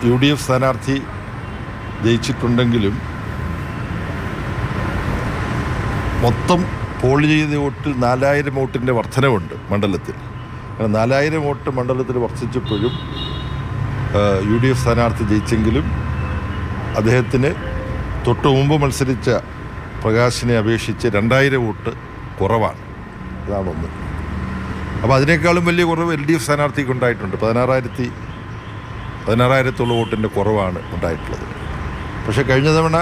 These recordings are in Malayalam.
UDF സ്ഥാനാർത്ഥി ജയിച്ചിട്ടുണ്ടെങ്കിലും മൊത്തം പോൾ ചെയ്ത വോട്ടിൽ 4000 വോട്ടിൻ്റെ വർധനവുണ്ട് മണ്ഡലത്തിൽ. 4000 വോട്ട് മണ്ഡലത്തിൽ വർദ്ധിച്ചപ്പോഴും UDF സ്ഥാനാർത്ഥി ജയിച്ചെങ്കിലും അദ്ദേഹത്തിന് തൊട്ട് മുമ്പ് മത്സരിച്ച പ്രകാശിനെ അപേക്ഷിച്ച് 2000 വോട്ട് കുറവാണ്. അതാണൊന്ന്. അപ്പോൾ അതിനേക്കാളും വലിയ കുറവ് LDF സ്ഥാനാർത്ഥിക്ക് ഉണ്ടായിട്ടുണ്ട്. 16,000 വോട്ടിൻ്റെ കുറവാണ് ഉണ്ടായിട്ടുള്ളത്. പക്ഷേ കഴിഞ്ഞ തവണ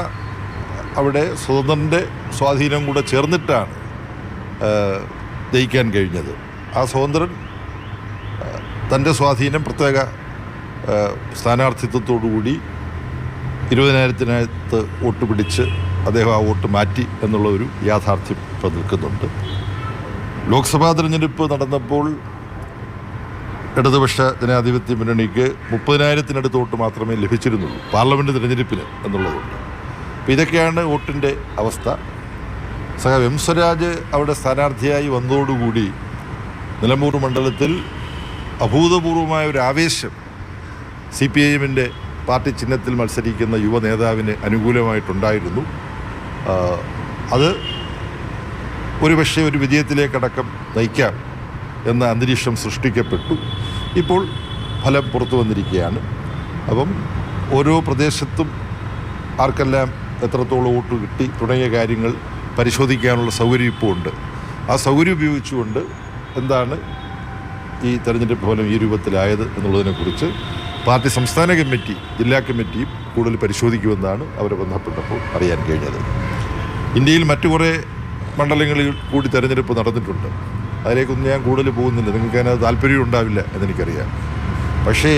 അവിടെ സ്വതന്ത്രൻ്റെ സ്വാധീനം കൂടെ ചേർന്നിട്ടാണ് ജയിക്കാൻ കഴിഞ്ഞത്. ആ സ്വതന്ത്രൻ തൻ്റെ സ്വാധീനം പ്രത്യേക സ്ഥാനാർത്ഥിത്വത്തോടുകൂടി 20,000-നകത്ത് വോട്ട് പിടിച്ച് അദ്ദേഹം ആ വോട്ട് മാറ്റി എന്നുള്ള ഒരു യാഥാർത്ഥ്യം ഇപ്പോൾ നിൽക്കുന്നുണ്ട്. ലോക്സഭാ തിരഞ്ഞെടുപ്പ് നടന്നപ്പോൾ ഇടതുപക്ഷ ജനാധിപത്യ മുന്നണിക്ക് 30,000-നടുത്ത് വോട്ട് മാത്രമേ ലഭിച്ചിരുന്നുള്ളൂ പാർലമെൻറ്റ് തിരഞ്ഞെടുപ്പിന് എന്നുള്ളതുകൊണ്ട്. അപ്പോൾ ഇതൊക്കെയാണ് വോട്ടിൻ്റെ അവസ്ഥ. എം സ്വരാജ് അവിടെ സ്ഥാനാർത്ഥിയായി വന്നതോടുകൂടി നിലമ്പൂർ മണ്ഡലത്തിൽ അഭൂതപൂർവമായ ഒരു ആവേശം CPIM-ൻ്റെ പാർട്ടി ചിഹ്നത്തിൽ മത്സരിക്കുന്ന യുവ നേതാവിന് അനുകൂലമായിട്ടുണ്ടായിരുന്നു. അത് ഒരുപക്ഷെ ഒരു വിജയത്തിലേക്കടക്കം നയിക്കാം എന്ന അന്തരീക്ഷം സൃഷ്ടിക്കപ്പെട്ടു. ഇപ്പോൾ ഫലം പുറത്തു വന്നിരിക്കുകയാണ്. അപ്പം ഓരോ പ്രദേശത്തും ആർക്കെല്ലാം എത്രത്തോളം വോട്ട് കിട്ടി തുടങ്ങിയ കാര്യങ്ങൾ പരിശോധിക്കാനുള്ള സൗകര്യം ഇപ്പോൾ ഉണ്ട്. ആ സൗകര്യം ഉപയോഗിച്ചുകൊണ്ട് എന്താണ് ഈ തെരഞ്ഞെടുപ്പ് ഫലം ഈ രൂപത്തിലായത് എന്നുള്ളതിനെക്കുറിച്ച് പാർട്ടി സംസ്ഥാന കമ്മിറ്റി, ജില്ലാ കമ്മിറ്റിയും കൂടുതൽ പരിശോധിക്കുമെന്നാണ് അവരെ ബന്ധപ്പെട്ടപ്പോൾ അറിയാൻ കഴിഞ്ഞത്. ഇന്ത്യയിൽ മറ്റു കുറേ മണ്ഡലങ്ങളിൽ കൂടി തെരഞ്ഞെടുപ്പ് നടന്നിട്ടുണ്ട്. അതിലേക്കൊന്നും ഞാൻ കൂടുതൽ പോകുന്നില്ല, നിങ്ങൾക്ക് അതിനകത്ത് താല്പര്യം ഉണ്ടാവില്ല എന്നെനിക്കറിയാം. പക്ഷേ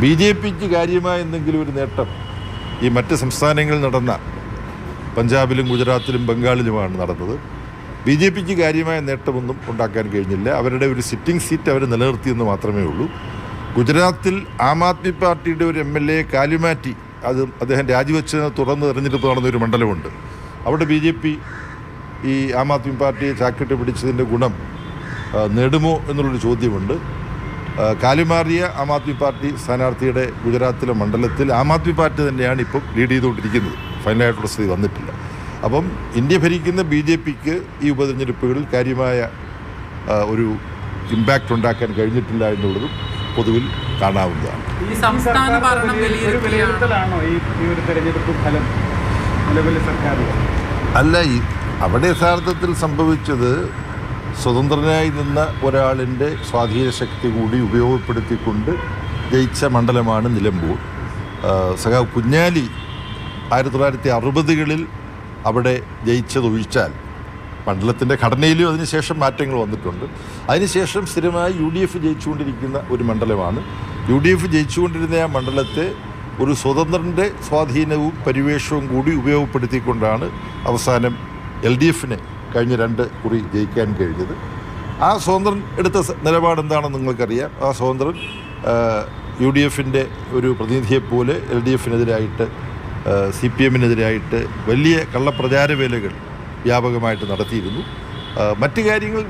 BJPക്ക് കാര്യമായ എന്തെങ്കിലും ഒരു നേട്ടം ഈ മറ്റ് സംസ്ഥാനങ്ങളിൽ നടന്ന പഞ്ചാബിലും ഗുജറാത്തിലും ബംഗാളിലുമാണ് നടന്നത്. BJPക്ക് കാര്യമായ നേട്ടമൊന്നും ഉണ്ടാക്കാൻ കഴിഞ്ഞില്ല. അവരുടെ ഒരു സിറ്റിംഗ് സീറ്റ് അവർ നിലനിർത്തിയെന്ന് മാത്രമേ ഉള്ളൂ. ഗുജറാത്തിൽ ആം ആദ്മി പാർട്ടിയുടെ ഒരു MLA കാലുമാറ്റി അദ്ദേഹം രാജിവെച്ചതിനെ തുടർന്ന് തെരഞ്ഞെടുപ്പ് നടന്നൊരു മണ്ഡലമുണ്ട്. അവിടെ BJP ഈ ആം ആദ്മി പാർട്ടിയെ ചാക്കിട്ട് പിടിച്ചതിൻ്റെ ഗുണം നേടുമോ എന്നുള്ളൊരു ചോദ്യമുണ്ട്. കാലുമാറിയ ആം ആദ്മി പാർട്ടി സ്ഥാനാർത്ഥിയുടെ ഗുജറാത്തിലെ മണ്ഡലത്തിൽ ആം ആദ്മി പാർട്ടി തന്നെയാണ് ഇപ്പം ലീഡ് ചെയ്തുകൊണ്ടിരിക്കുന്നത്. ഫൈനലായിട്ടുള്ള സ്ഥിതി വന്നിട്ടില്ല. അപ്പം ഇന്ത്യ ഭരിക്കുന്ന BJPക്ക് ഈ ഉപതെരഞ്ഞെടുപ്പുകളിൽ കാര്യമായ ഒരു ഇമ്പാക്റ്റ് ഉണ്ടാക്കാൻ കഴിഞ്ഞിട്ടില്ല എന്നുള്ളതും പൊതുവിൽ കാണാവുന്നതാണ്. അല്ല, അവിടെ യഥാർത്ഥത്തിൽ സംഭവിച്ചത് സ്വതന്ത്രനായി നിന്ന ഒരാളിൻ്റെ സ്വാധീന ശക്തി കൂടി ഉപയോഗപ്പെടുത്തിക്കൊണ്ട് ജയിച്ച മണ്ഡലമാണ് നിലമ്പൂർ. സഖാവ് കുഞ്ഞാലി 1960-കളിൽ അവിടെ ജയിച്ചതൊഴിച്ചാൽ മണ്ഡലത്തിൻ്റെ ഘടനയിലും അതിനുശേഷം മാറ്റങ്ങൾ വന്നിട്ടുണ്ട്. അതിനുശേഷം സ്ഥിരമായി UDF ജയിച്ചുകൊണ്ടിരിക്കുന്ന ഒരു മണ്ഡലമാണ്. UDF ജയിച്ചുകൊണ്ടിരുന്ന ആ മണ്ഡലത്തെ ഒരു സ്വതന്ത്രൻ്റെ സ്വാധീനവും പരിവേഷവും കൂടി ഉപയോഗപ്പെടുത്തിക്കൊണ്ടാണ് അവസാനം LDF-ന് കഴിഞ്ഞ 2 കുറി ജയിക്കാൻ കഴിഞ്ഞത്. ആ സ്വതന്ത്രൻ എടുത്ത നിലപാട് എന്താണെന്ന് നിങ്ങൾക്കറിയാം. ആ സ്വതന്ത്രൻ UDF-ൻ്റെ ഒരു പ്രതിനിധിയെപ്പോലെ LDF-നെതിരായിട്ട് CPM-നെതിരായിട്ട് വലിയ കള്ളപ്രചാരവേലകൾ വ്യാപകമായിട്ട് നടത്തിയിരുന്നു. മറ്റു കാര്യങ്ങൾ